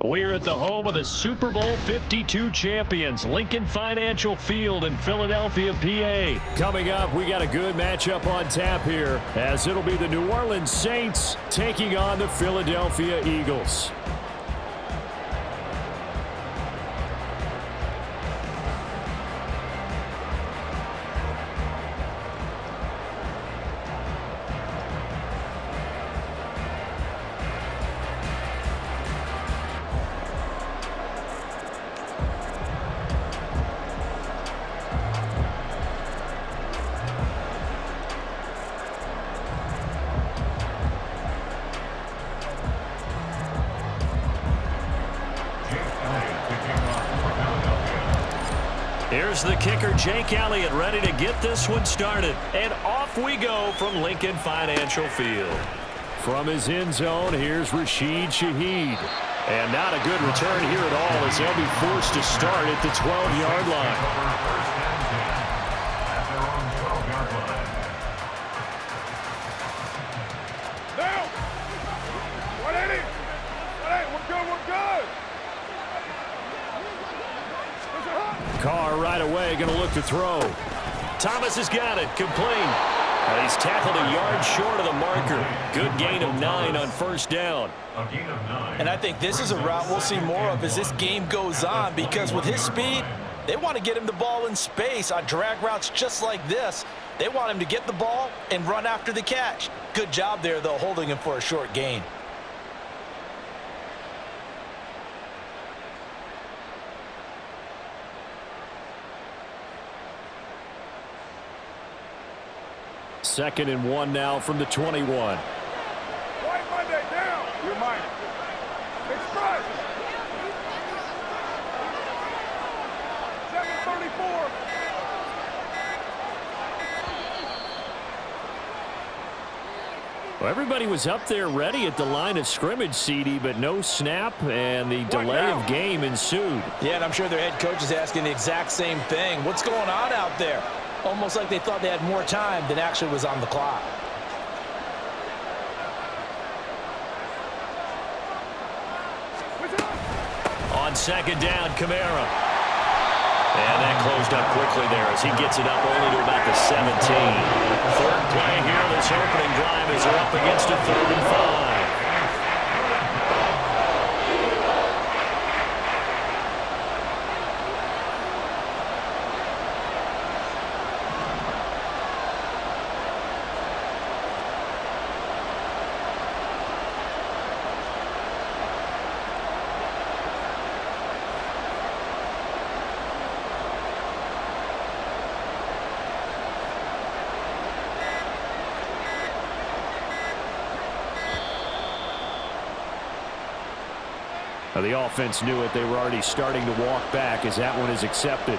We're at the home of the Super Bowl 52 champions, Lincoln Financial Field in Philadelphia, PA. Coming up, we got a good matchup on tap here, as it'll be the New Orleans Saints taking on the Philadelphia Eagles. Here's the kicker, Jake Elliott, ready to get this one started. And off we go from Lincoln Financial Field. From his end zone, here's Rashid Shaheed. And not a good return here at all, as they'll be forced to start at the 12-yard line. Carr right away going to look to throw. Thomas has got it, complete. And he's tackled a yard short of the marker. Good gain of 9 on first down. And I think this is a route we'll see more of as this game goes on, because with his speed, they want to get him the ball in space on drag routes just like this. They want him to get the ball and run after the catch. Good job there, though, holding him for a short gain. Second and 1 now from the 21. White Monday down. You're mine. Express. 7:34. Well, everybody was up there ready at the line of scrimmage, CD, but no snap, and the delay of game ensued. Yeah, and I'm sure their head coach is asking the exact same thing. What's going on out there? Almost like they thought they had more time than actually was on the clock. On second down, Kamara. And that closed up quickly there as he gets it up only to about the 17. Third play here, this opening drive is up against a 3rd and 5. The offense knew it. They were already starting to walk back as that one is accepted.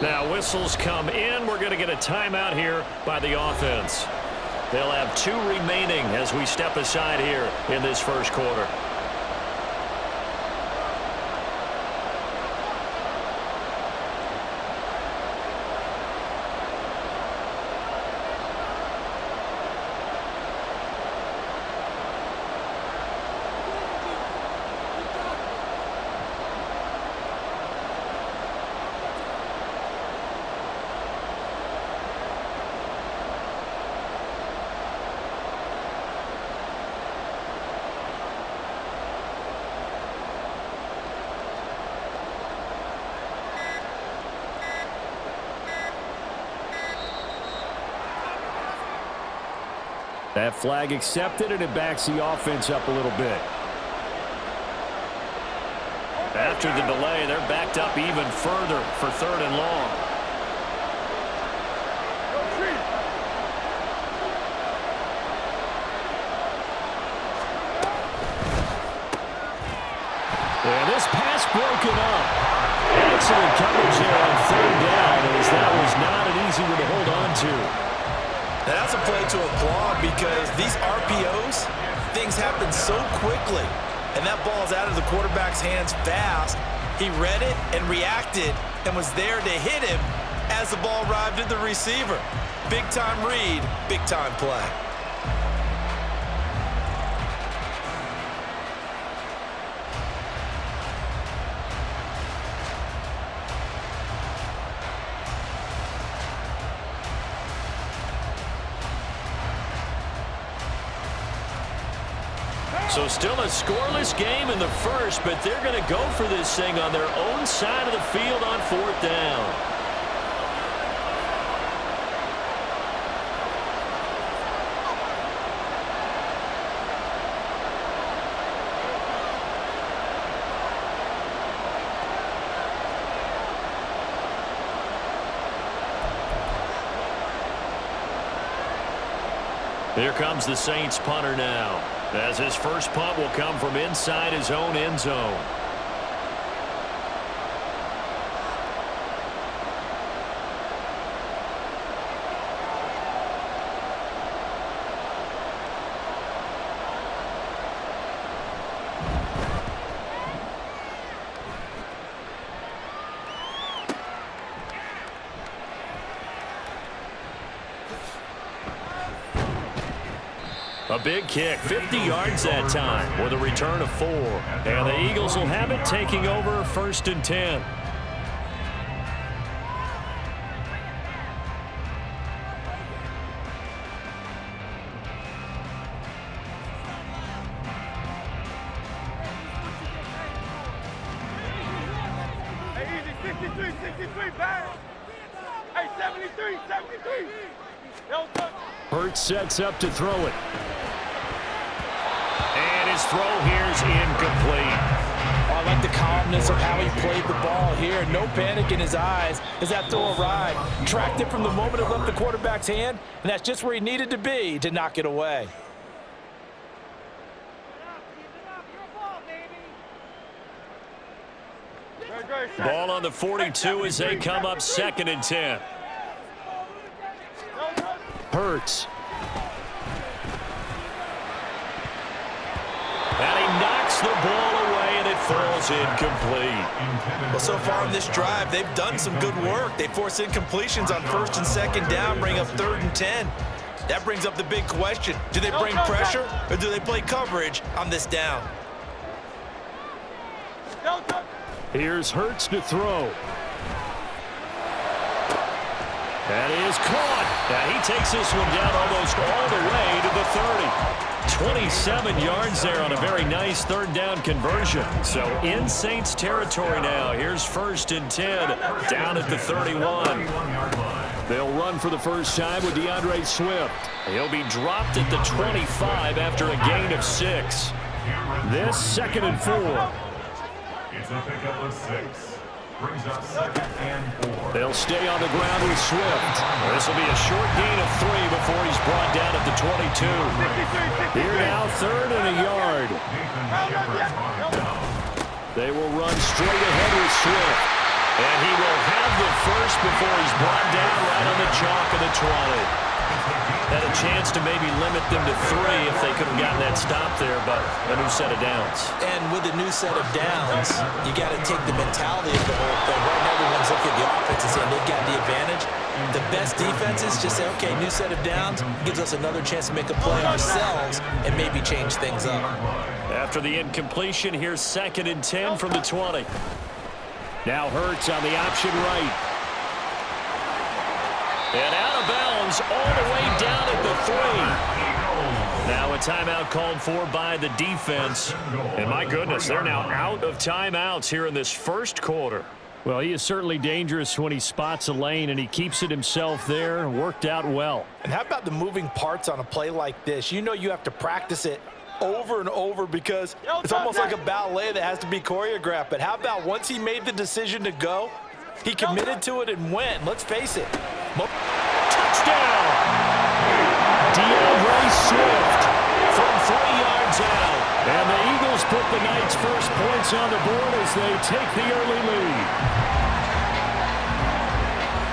Now whistles come in. We're going to get a timeout here by the offense. They'll have 2 remaining as we step aside here in this first quarter. That flag accepted, and it backs the offense up a little bit. After the delay, they're backed up even further for 3rd and long. And this pass broken up. Excellent coverage there on 3rd down, as that was not an easy one to hold on to. That's a play to applaud, because these RPOs, things happen so quickly. And that ball's out of the quarterback's hands fast. He read it and reacted and was there to hit him as the ball arrived at the receiver. Big-time read, big-time play. So still a scoreless game in the first, but they're going to go for this thing on their own side of the field on 4th down. Here comes the Saints punter now, as his first punt will come from inside his own end zone. A big kick, 50 yards that time, with a return of 4. And the Eagles will have it, taking over 1st and 10. Hey, easy, 63, back. Hey, 73. Hurts sets up to throw it. And his throw here's incomplete. I like the calmness of how he played the ball here. No panic in his eyes as that throw arrived. Tracked it from the moment it left the quarterback's hand, and that's just where he needed to be to knock it away. Ball on the 42 as they come up 2nd and 10. Hurts. And he knocks the ball away, and it falls incomplete. Well, so far on this drive, they've done some good work. They force incompletions on 1st and 2nd down, bring up 3rd and 10. That brings up the big question. Do they bring pressure, or do they play coverage on this down? Here's Hurts to throw. That is caught. Now he takes this one down almost all the way to the 30. 27 yards there on a very nice 3rd down conversion. So in Saints territory now. Here's 1st and 10 down at the 31. They'll run for the first time with DeAndre Swift. He'll be dropped at the 25 after a gain of 6. This 2nd and 4. It's a pickup of 6. Brings up 2nd and 4. They'll stay on the ground with Swift. This will be a short gain of 3 before he's brought down at the 22. Here now, 3rd and a yard. They will run straight ahead with Swift. And he will have the first before he's brought down right on the chalk of the 20. Had a chance to maybe limit them to 3 if they could have gotten that stop there, but a new set of downs. And with a new set of downs, you got to take the mentality of the whole thing. Right now, everyone's looking at the offense and saying they've got the advantage. The best defenses just say, okay, new set of downs gives us another chance to make a play ourselves and maybe change things up. After the incompletion, here's 2nd and 10 from the 20. Now Hurts on the option right. And out of bounds all the way down at the 3. Now a timeout called for by the defense. And my goodness, they're now out of timeouts here in this first quarter. Well, he is certainly dangerous when he spots a lane, and he keeps it himself there. Worked out well. And how about the moving parts on a play like this? You know you have to practice it over and over because it's almost like a ballet that has to be choreographed. But how about once he made the decision to go, he committed to it and went. Let's face it. Touchdown! DeAndre Swift from 3 yards out. And the Eagles put the Knights' first points on the board as they take the early lead.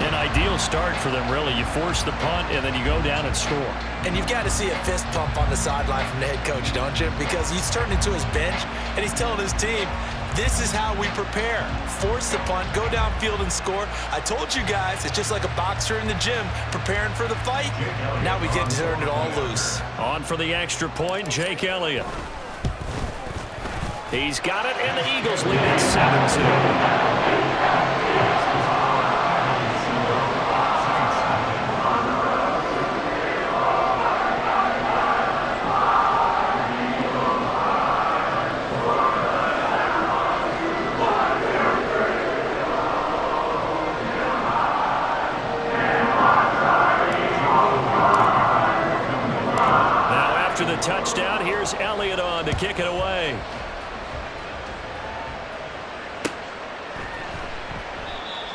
An ideal start for them, really. You force the punt, and then you go down and score. And you've got to see a fist pump on the sideline from the head coach, don't you? Because he's turned into his bench, and he's telling his team, This is how we prepare. Force the punt, go downfield and score. I told you guys, it's just like a boxer in the gym preparing for the fight. Now we get to turn it all loose. On for the extra point, Jake Elliott. He's got it, and the Eagles lead at 7-2. After the touchdown, here's Elliott on to kick it away.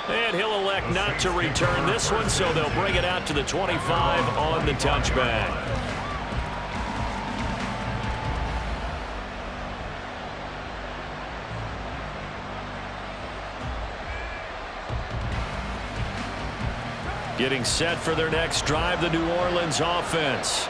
And he'll elect not to return this one, so they'll bring it out to the 25 on the touchback. Getting set for their next drive, the New Orleans offense.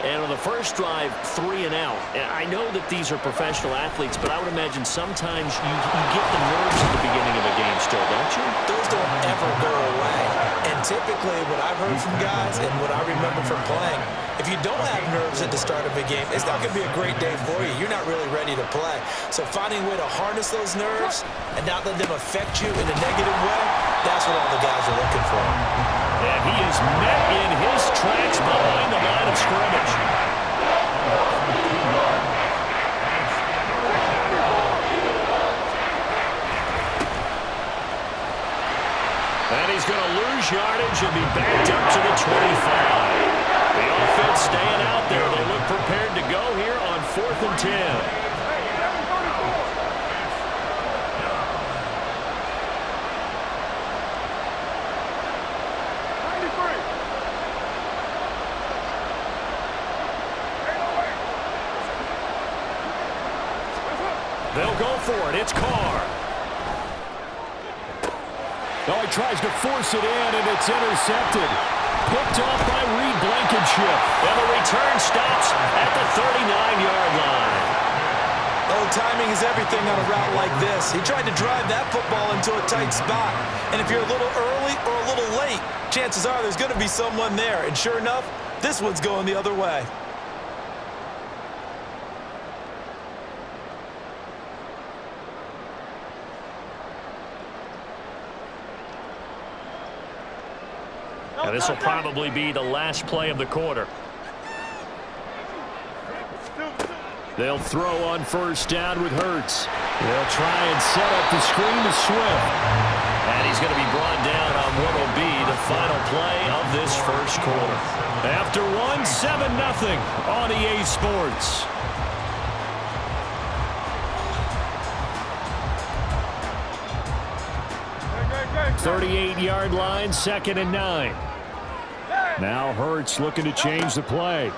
And on the first drive, 3 and out. And I know that these are professional athletes, but I would imagine sometimes you get the nerves at the beginning of a game still, don't you? Those don't ever go away. And typically what I've heard from guys and what I remember from playing, if you don't have nerves at the start of a game, it's not going to be a great day for you. You're not really ready to play. So finding a way to harness those nerves and not let them affect you in a negative way, that's what all the guys are looking for. And he is met in his tracks behind the line of scrimmage. And he's going to lose yardage and be backed up to the 25. The offense staying out there. They look prepared to go here on 4th and 10. They'll go for it. It's Carr. Oh, he tries to force it in, and it's intercepted. Picked off by Reed Blankenship. And the return stops at the 39-yard line. Oh, timing is everything on a route like this. He tried to drive that football into a tight spot. And if you're a little early or a little late, chances are there's going to be someone there. And sure enough, this one's going the other way. And this will probably be the last play of the quarter. They'll throw on first down with Hurts. They'll try and set up the screen to Swift. And he's going to be brought down on what will be the final play of this first quarter. After one, 7-0 on EA Sports. 38-yard line, 2nd and 9. Now Hurts looking to change the play.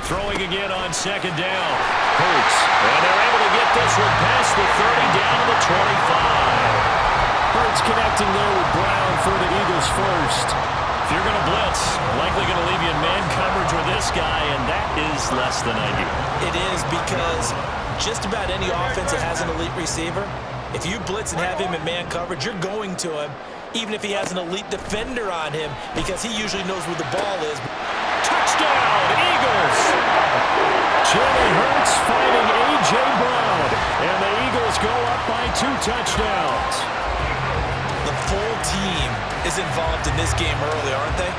Throwing again on 2nd down. Hurts. And they're able to get this one past the 30 down to the 25. Hurts connecting there with Brown for the Eagles first. If you're going to blitz, likely going to leave you in man coverage with this guy, and that is less than ideal. It is, because just about any offense that has an elite receiver, if you blitz and have him in man coverage, you're going to him, even if he has an elite defender on him, because he usually knows where the ball is. Touchdown, Eagles! Jalen Hurts finding A.J. Brown, and the Eagles go up by 2 touchdowns. The full team is involved in this game early, aren't they?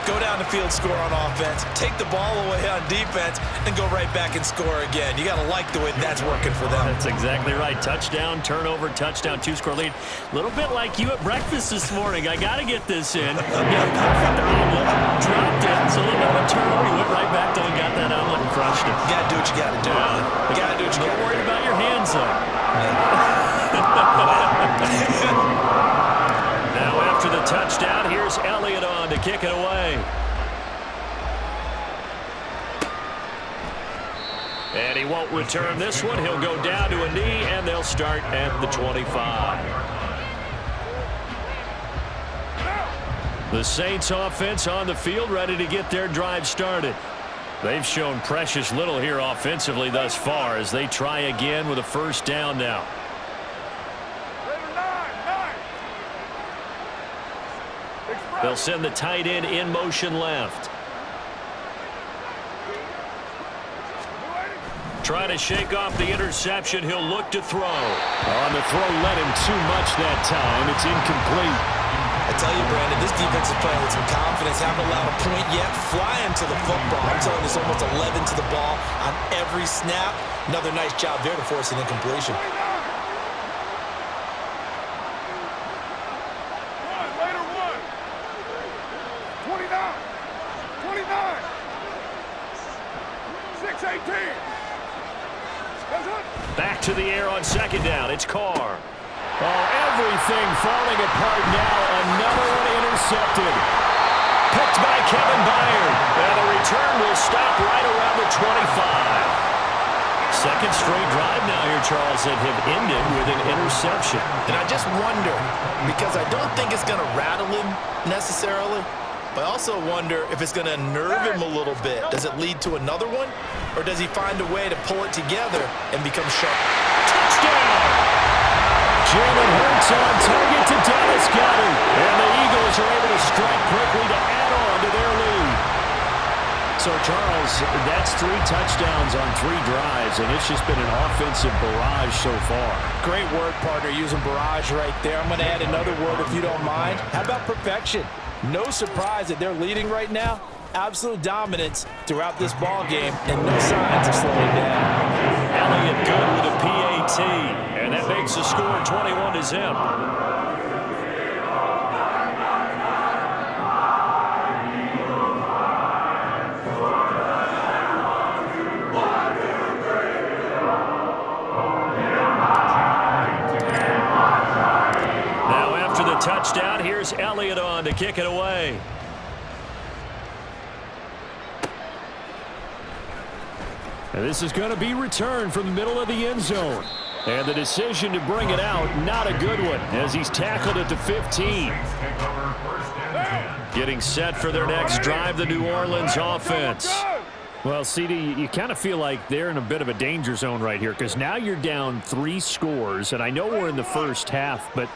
Go down the field, score on offense, take the ball away on defense, and go right back and score again. You got to like the way that's working for them. That's exactly right. Touchdown, turnover, touchdown, 2-score lead. A little bit like you at breakfast this morning. I got to get this in. Dropped it. It's a little bit of a turnover. You went right back there and got that omelet and crushed it. You got to do what you got to do. You got to do what you got to do. Don't worry about your hands, though. Now after the touchdown, here's Elliott on to kick it away. And he won't return this one. He'll go down to a knee, and they'll start at the 25. The Saints offense on the field, ready to get their drive started. They've shown precious little here offensively thus far as they try again with a first down now. They'll send the tight end in motion left. Trying to shake off the interception. He'll look to throw. On the throw, led him too much that time. It's incomplete. I tell you, Brandon, this defense is playing with some confidence. Haven't allowed a point yet. Flying to the football. I'm telling you, it's almost 11 to the ball on every snap. Another nice job there to force an incompletion. Later one. 29. 29. 6-18. Back to the air on second down. It's Carr. Oh, everything falling apart now. Another one intercepted. Picked by Kevin Byard. And the return will stop right around the 25. Second straight drive now here, Charles, that have ended with an interception. And I just wonder, because I don't think it's going to rattle him necessarily, but I also wonder if it's going to nerve him a little bit. Does it lead to another one? Or does he find a way to pull it together and become sharp? Touchdown! Jalen Hurts on target to Dallas Goedert. And the Eagles are able to strike quickly to add on to their lead. So, Charles, that's 3 touchdowns on 3 drives, and it's just been an offensive barrage so far. Great work, partner, using barrage right there. I'm going to add another word if you don't mind. How about perfection? No surprise that they're leading right now. Absolute dominance throughout this ball game, and no signs of slowing down. Elliott good with a PAT, and that makes the score 21-0. Touchdown. Here's Elliott on to kick it away. And this is going to be returned from the middle of the end zone. And the decision to bring it out, not a good one, as he's tackled at the 15. Getting set for their next drive, the New Orleans offense. Well, CD, you kind of feel like they're in a bit of a danger zone right here, because now you're down 3 scores, and I know we're in the first half, but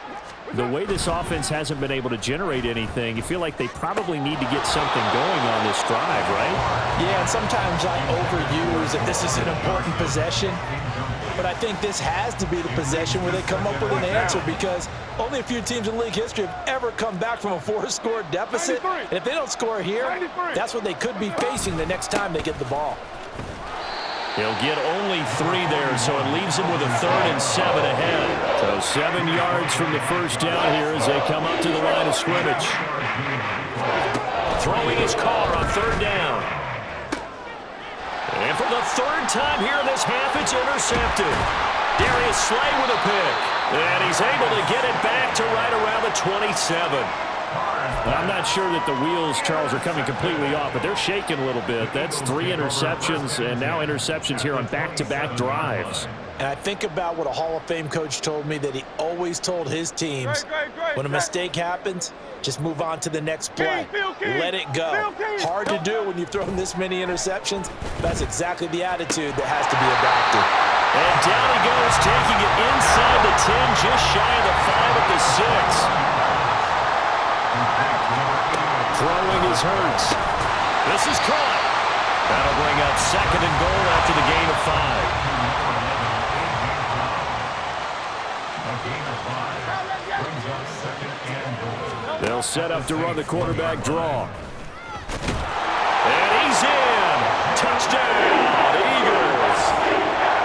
the way this offense hasn't been able to generate anything, you feel like they probably need to get something going on this drive, right? Yeah, and sometimes I overuse that this is an important possession, but I think this has to be the possession where they come up with an answer, because only a few teams in league history have ever come back from a 4-score deficit, and if they don't score here, that's what they could be facing the next time they get the ball. He'll get only 3 there, so it leaves him with a 3rd and 7 ahead. So 7 yards from the first down here as they come up to the line of scrimmage. Throwing his Carr on 3rd down. And for the 3rd time here in this half, it's intercepted. Darius Slay with a pick. And he's able to get it back to right around the 27. I'm not sure that the wheels, Charles, are coming completely off, but they're shaking a little bit. That's 3 interceptions, and now interceptions here on back-to-back drives. And I think about what a Hall of Fame coach told me, that he always told his teams, when a mistake happens, just move on to the next play. Let it go. Hard to do when you've thrown this many interceptions. That's exactly the attitude that has to be adopted. And down he goes, taking it inside the 10, just shy of the 5 at the 6. Throwing is Hurts. This is caught. That'll bring up 2nd and goal after the gain of 5. They'll set up to run the quarterback draw. And he's in. Touchdown, Eagles.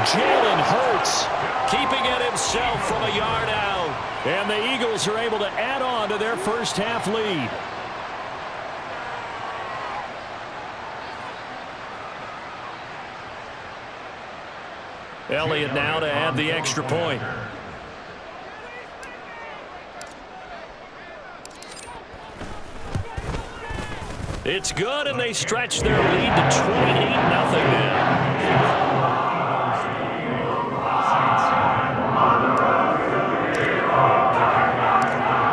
Jalen Hurts Keeping it himself from a yard out. And the Eagles are able to add on to their first half lead. Elliott now to add the extra point. It's good, and they stretch their lead to 28-0 now.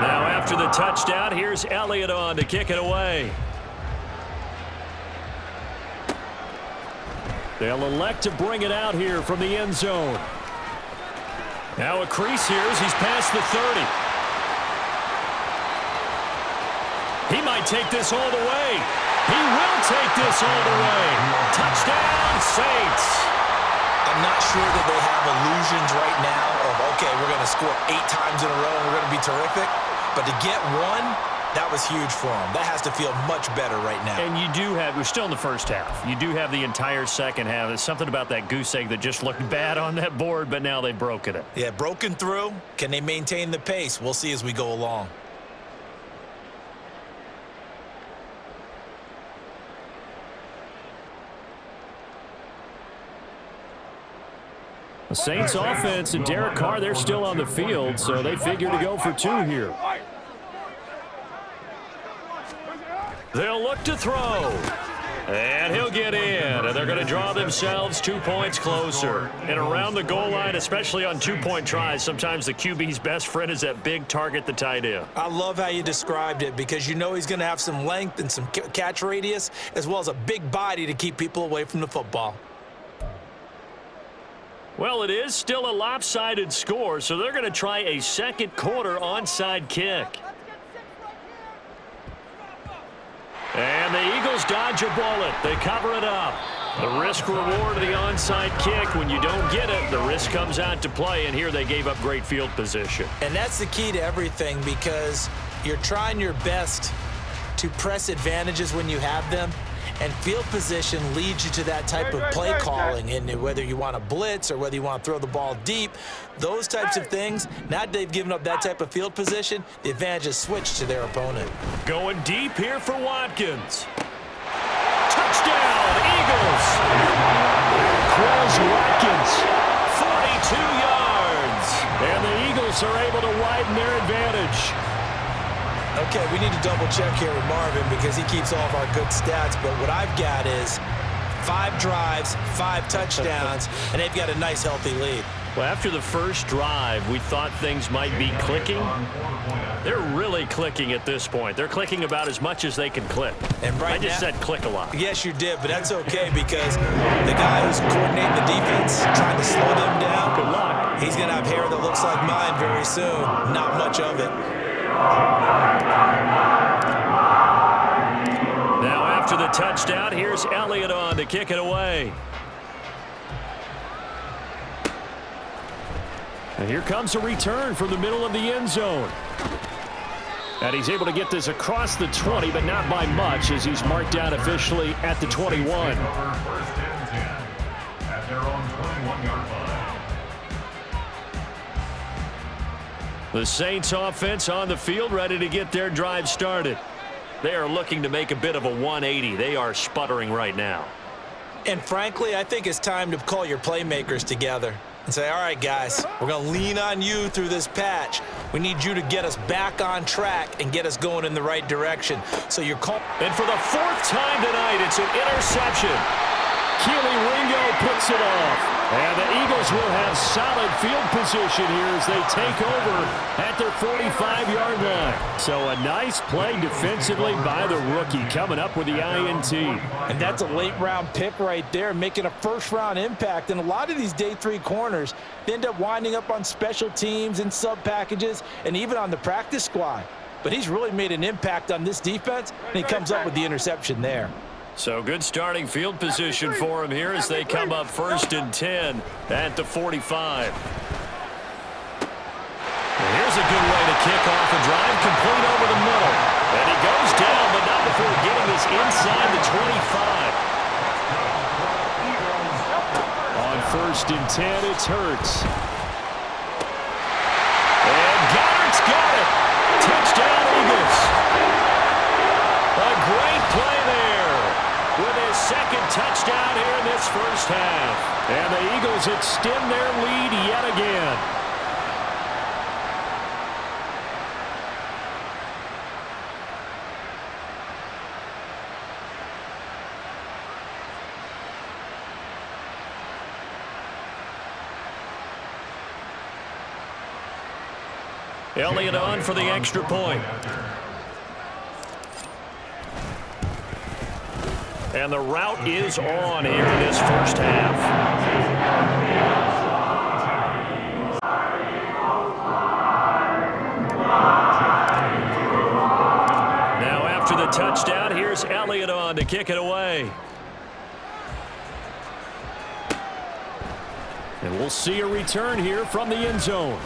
Now after the touchdown, here's Elliott on to kick it away. They'll elect to bring it out here from the end zone. Now a crease here as he's past the 30. He might take this all the way. He will take this all the way. Touchdown, Saints. I'm not sure that they have illusions right now of, okay, we're going to score 8 times in a row and we're going to be terrific. But to get one, that was huge for them. That has to feel much better right now. And you do have, we're still in the first half. You do have the entire second half. There's something about that goose egg that just looked bad on that board, but now they've broken it. Yeah, broken through. Can they maintain the pace? We'll see as we go along. The Saints offense and Derek Carr, they're still on the field, so they figure to go for 2 here. They'll look to throw. And he'll get in. And they're going to draw themselves 2 points closer. And around the goal line, especially on 2-point tries, sometimes the QB's best friend is that big target, the tight end. I love how you described it because you know he's going to have some length and some catch radius as well as a big body to keep people away from the football. Well, it is still a lopsided score, so they're going to try a second quarter onside kick. And the Eagles dodge a bullet. They cover it up. The risk-reward of the onside kick, when you don't get it, the risk comes out to play, and here they gave up great field position. And that's the key to everything because you're trying your best to press advantages when you have them. And field position leads you to that type of play calling, and whether you want to blitz or whether you want to throw the ball deep, those types of things, now that they've given up that type of field position, the advantage is switched to their opponent. Going deep here for Watkins. Touchdown, Eagles! Quez Watkins, 42 yards. And the Eagles are able to widen their advantage. Okay, we need to double check here with Marvin because he keeps all of our good stats, but what I've got is 5 drives, 5 touchdowns, and they've got a nice, healthy lead. Well, after the first drive, we thought things might be clicking. They're really clicking at this point. They're clicking about as much as they can click. And right I just now, said click a lot. Yes, you did, but that's okay because the guy who's coordinating the defense, trying to slow them down, Good luck. he's going to have hair that looks like mine very soon. Not much of it. Now after the touchdown, here's Elliott on to kick it away. And here comes a return from the middle of the end zone. And he's able to get this across the 20, but not by much as he's marked down officially at the 21. First and 10 at their own 21-yard line. The Saints offense on the field ready to get their drive started. They are looking to make a bit of a 180. They are sputtering right now. And frankly, I think it's time to call your playmakers together and say, all right, guys, we're going to lean on you through this patch. We need you to get us back on track and get us going in the right direction. So you're calling. And for the 4th time tonight, it's an interception. Keely Ringo puts it off. And the Eagles will have solid field position here as they take over at their 45-yard line. So a nice play defensively by the rookie coming up with the INT. And that's a late-round pick right there, making a first-round impact. And a lot of these day 3 corners, they end up winding up on special teams and sub-packages and even on the practice squad. But he's really made an impact on this defense, and he comes up with the interception there. So good starting field position for him here as they come up 1st and 10 at the 45. And here's a good way to kick off a drive, complete over the middle. And he goes down, but not before getting this inside the 25. On 1st and 10, it's Hurts. And Goddard's got it. Touchdown, Eagles. A great play there with his 2nd touchdown here in this first half. And the Eagles extend their lead yet again. Elliott on for the extra point. And the route is on here in this first half. Now kick it away. And we'll see a return here from the end zone.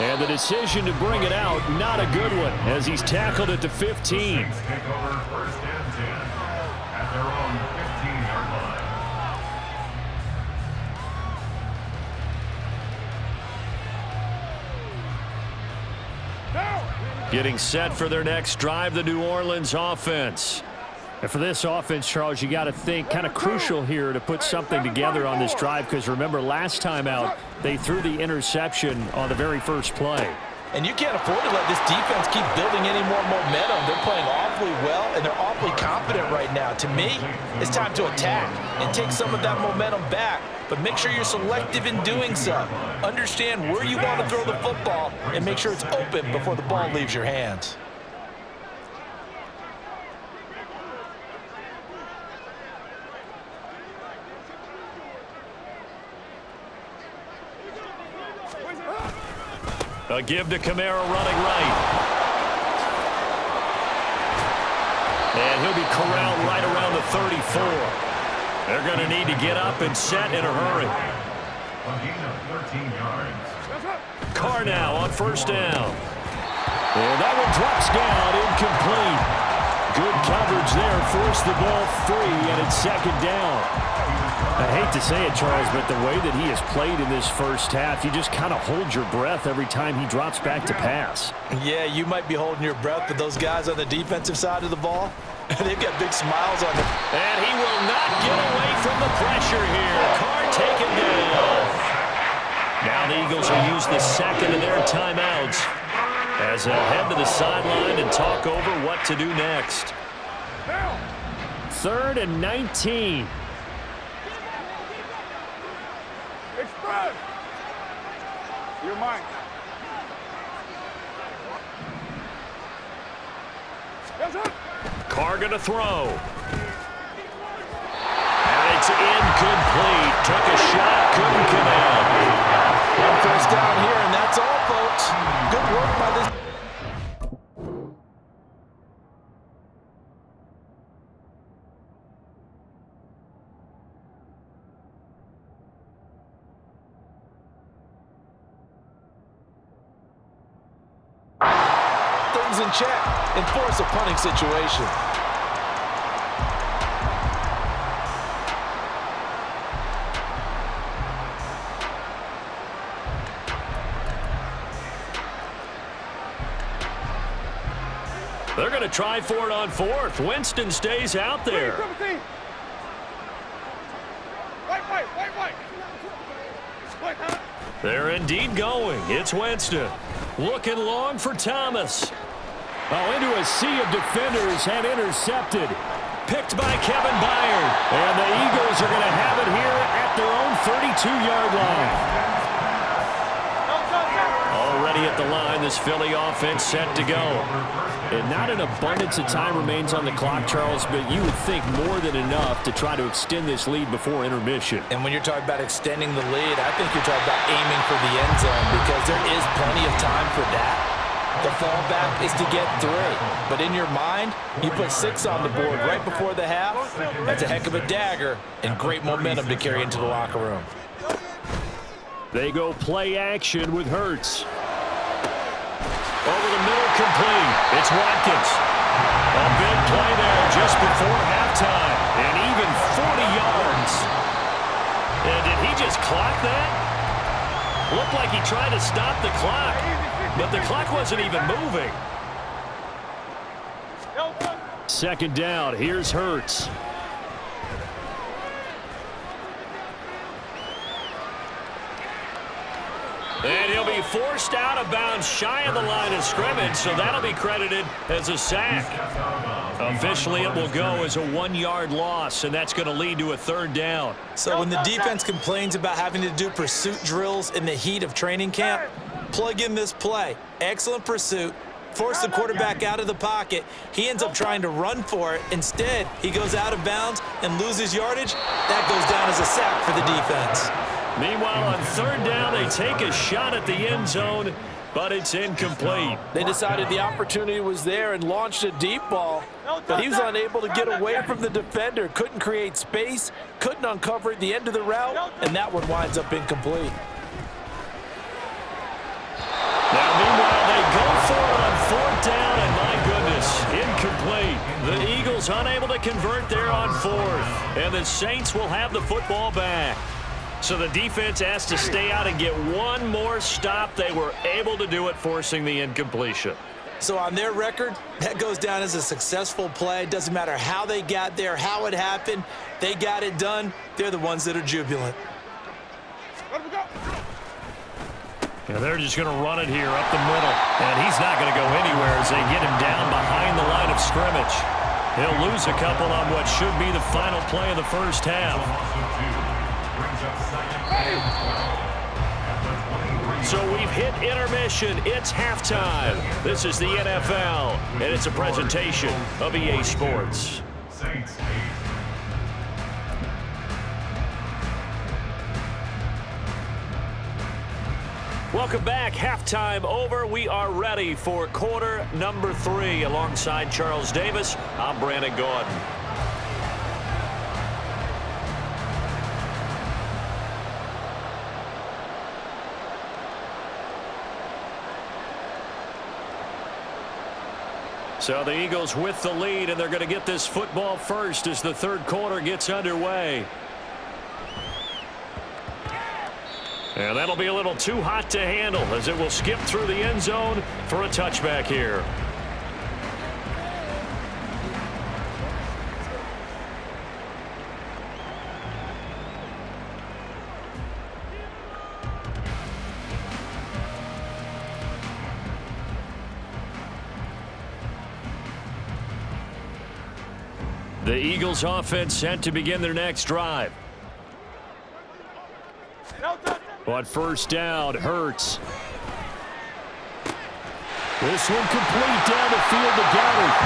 And the decision to bring it out, not a good one, as he's tackled at the 15. Take over 1st and 10 at their own 15-yard line. Getting set for their next drive, the New Orleans offense. And for this offense, Charles, you got to think kind of crucial here to put something together on this drive, because remember last time out they threw the interception on the very first play. And you can't afford to let this defense keep building any more momentum. They're playing awfully well, and they're awfully confident right now. To me, it's time to attack and take some of that momentum back. But make sure you're selective in doing so. Understand where you want to throw the football and make sure it's open before the ball leaves your hands. A give to Kamara running right. And he'll be corralled right around the 34. They're going to need to get up and set in a hurry. A gain of 13 yards. Carr now on 1st down. And that one drops down, incomplete. Good coverage there, forced the ball free, and it's 2nd down. I hate to say it, Charles, but the way that he has played in this first half, you just kind of hold your breath every time he drops back to pass. Yeah, you might be holding your breath, but those guys on the defensive side of the ball, they've got big smiles on them. And he will not get away from the pressure here. Carr taken down. Now the Eagles will use the second of their timeouts as they head to the sideline and talk over what to do next. 3rd and 19. Express! You're mine. Yes, sir. Carr going to throw. And it's incomplete. Took a shot, couldn't connect. 1st down here, and that's all, folks. Good work by this. Things in check and force a punting situation. They're going to try for it on 4th. Winston stays out there. They're indeed going. It's Winston. Looking long for Thomas. Oh, into a sea of defenders and intercepted. Picked by Kevin Byard. And the Eagles are going to have it here at their own 32-yard line. Already at the line, this Philly offense set to go. And not an abundance of time remains on the clock, Charles, but you would think more than enough to try to extend this lead before intermission. And when you're talking about extending the lead, I think you're talking about aiming for the end zone, because there is plenty of time for that. The fallback is to get 3. But in your mind, you put 6 on the board right before the half. That's a heck of a dagger and great momentum to carry into the locker room. They go play action with Hurts. Over the middle, complete. It's Watkins. A big play there just before halftime. And even 40 yards. And did he just clock that? Looked like he tried to stop the clock, but the clock wasn't even moving. 2nd down. Here's Hurts. And he'll be forced out of bounds shy of the line of scrimmage, so that'll be credited as a sack. Officially, it will go as a 1-yard loss, and that's going to lead to a 3rd down. So when the defense complains about having to do pursuit drills in the heat of training camp, plug in this play. Excellent pursuit. Force the quarterback out of the pocket. He ends up trying to run for it. Instead, he goes out of bounds and loses yardage. That goes down as a sack for the defense. Meanwhile, on 3rd down, they take a shot at the end zone, but it's incomplete. They decided the opportunity was there and launched a deep ball, but he was unable to get away from the defender. Couldn't create space, couldn't uncover at the end of the route, and that one winds up incomplete. Now, meanwhile, they go for it on 4th down, and my goodness, incomplete. The Eagles unable to convert there on 4th, and the Saints will have the football back. So the defense has to stay out and get one more stop. They were able to do it, forcing the incompletion. So on their record, that goes down as a successful play. Doesn't matter how they got there, how it happened. They got it done. They're the ones that are jubilant. Let him go. Yeah, they're just going to run it here up the middle. And he's not going to go anywhere as they get him down behind the line of scrimmage. He'll lose a couple on what should be the final play of the first half. So we've hit intermission. It's halftime. This is the NFL, and it's a presentation of EA Sports. Saints 8. Welcome back. Halftime over. We are ready for quarter number 3. Alongside Charles Davis, I'm Brandon Gordon. So the Eagles with the lead, and they're going to get this football first as the third quarter gets underway. And that'll be a little too hot to handle as it will skip through the end zone for a touchback here. The Eagles offense set to begin their next drive. On first down, Hurts. This one complete down the field to Goddard.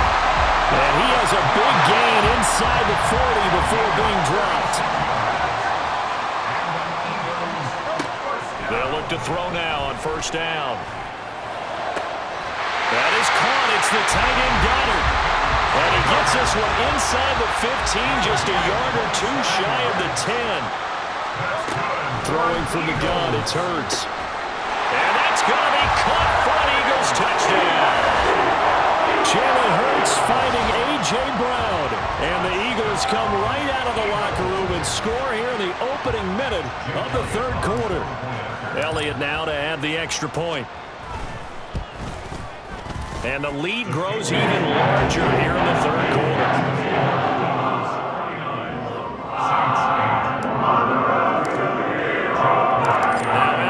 And he has a big gain inside the 40 before being dropped. They'll look to throw now on first down. That is caught. It's the tight end Goddard. And he gets this one inside the 15, just a yard or two shy of the 10. Throwing from the gun, it's Hurts. And that's going to be caught for an Eagles touchdown. Jalen Hurts finding A.J. Brown. And the Eagles come right out of the locker room and score here in the opening minute of the third quarter. Elliott now to add the extra point. And the lead grows even larger here in the third quarter.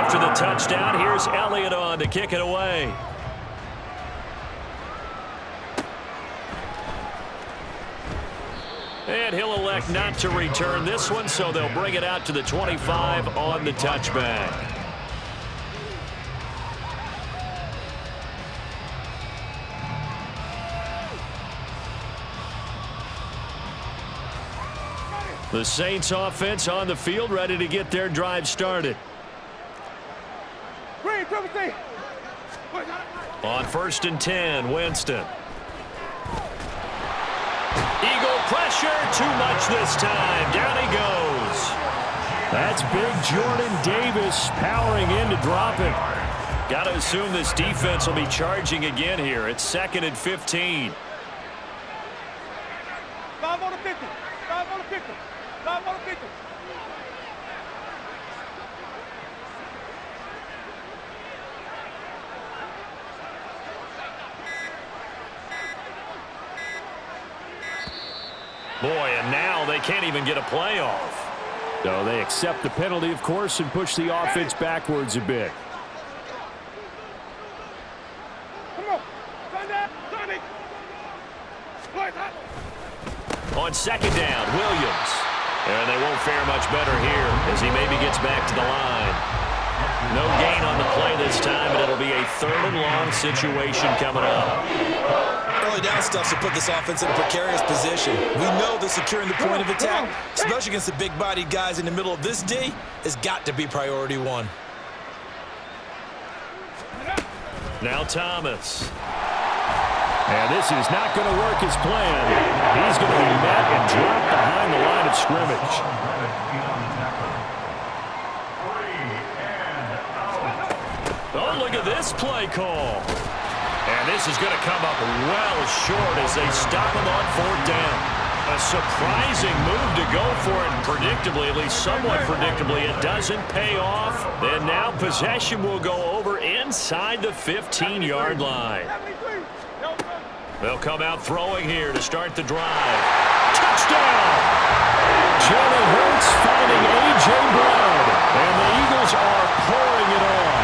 After the touchdown, here's Elliott on to kick it away. And he'll elect not to return this one, so they'll bring it out to the 25 on the touchback. The Saints offense on the field, ready to get their drive started. On 1st and 10, Winston. Eagle pressure, too much this time. Down he goes. That's big Jordan Davis powering in to drop him. Got to assume this defense will be charging again here. It's 2nd and 15. 5 on the 50. 5 on the 50. 5 on the 50. Boy, and now they can't even get a play off. So they accept the penalty, of course, and push the offense backwards a bit. Come on. Sunday. Sunday. On 2nd down, Williams. And they won't fare much better here as he maybe gets back to the line. No gain on the play this time, but it'll be a 3rd and long situation coming up. Early down stuff to put this offense in a precarious position. We know that securing the point of attack, especially against the big-bodied guys in the middle of this D, has got to be priority 1. Now Thomas. And this is not going to work as planned. He's going to be met and dropped behind the line of scrimmage. Oh, look at this play call. And this is going to come up well short as they stop him on 4th down. A surprising move to go for it, and predictably, at least somewhat predictably, it doesn't pay off. And now possession will go over inside the 15-yard line. They'll come out throwing here to start the drive. Touchdown! Jalen Hurts finding A.J. Brown. And the Eagles are pouring it on.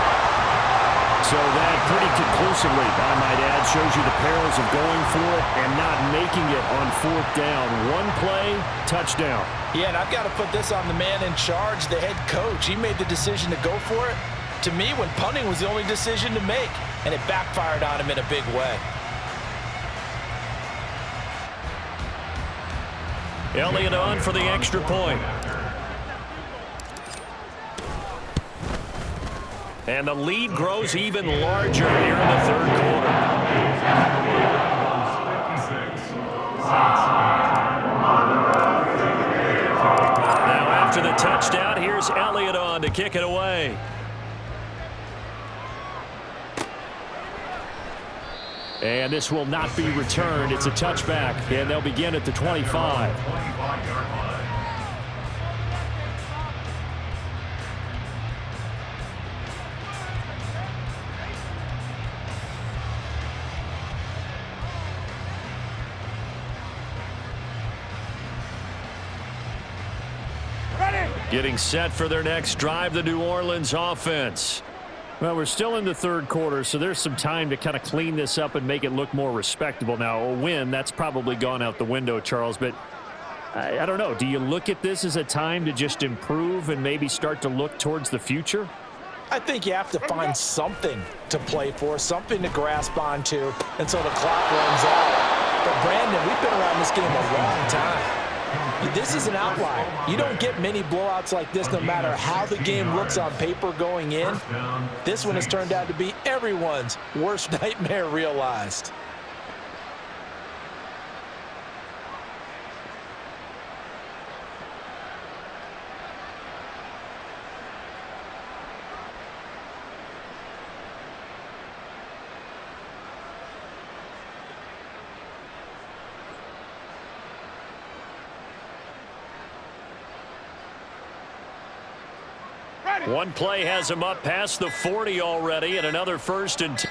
So that pretty conclusively, I might add, shows you the perils of going for it and not making it on 4th down. One play, touchdown. Yeah, and I've got to put this on the man in charge, the head coach. He made the decision to go for it. To me, when punting was the only decision to make, and it backfired on him in a big way. Elliott on for the extra point. And the lead grows even larger here in the 3rd quarter. Now after the touchdown, here's Elliott on to kick it away. And this will not be returned. It's a touchback, and they'll begin at the 25. Getting set for their next drive, the New Orleans offense. Well, we're still in the 3rd quarter, so there's some time to kind of clean this up and make it look more respectable. Now, a win, that's probably gone out the window, Charles, but I don't know. Do you look at this as a time to just improve and maybe start to look towards the future? I think you have to find something to play for, something to grasp onto until the clock runs out. But, Brandon, we've been around this game a long time. This is an outlier. You don't get many blowouts like this no matter how the game looks on paper going in. This one has turned out to be everyone's worst nightmare realized. One play has him up past the 40 already, and another 1st and 10.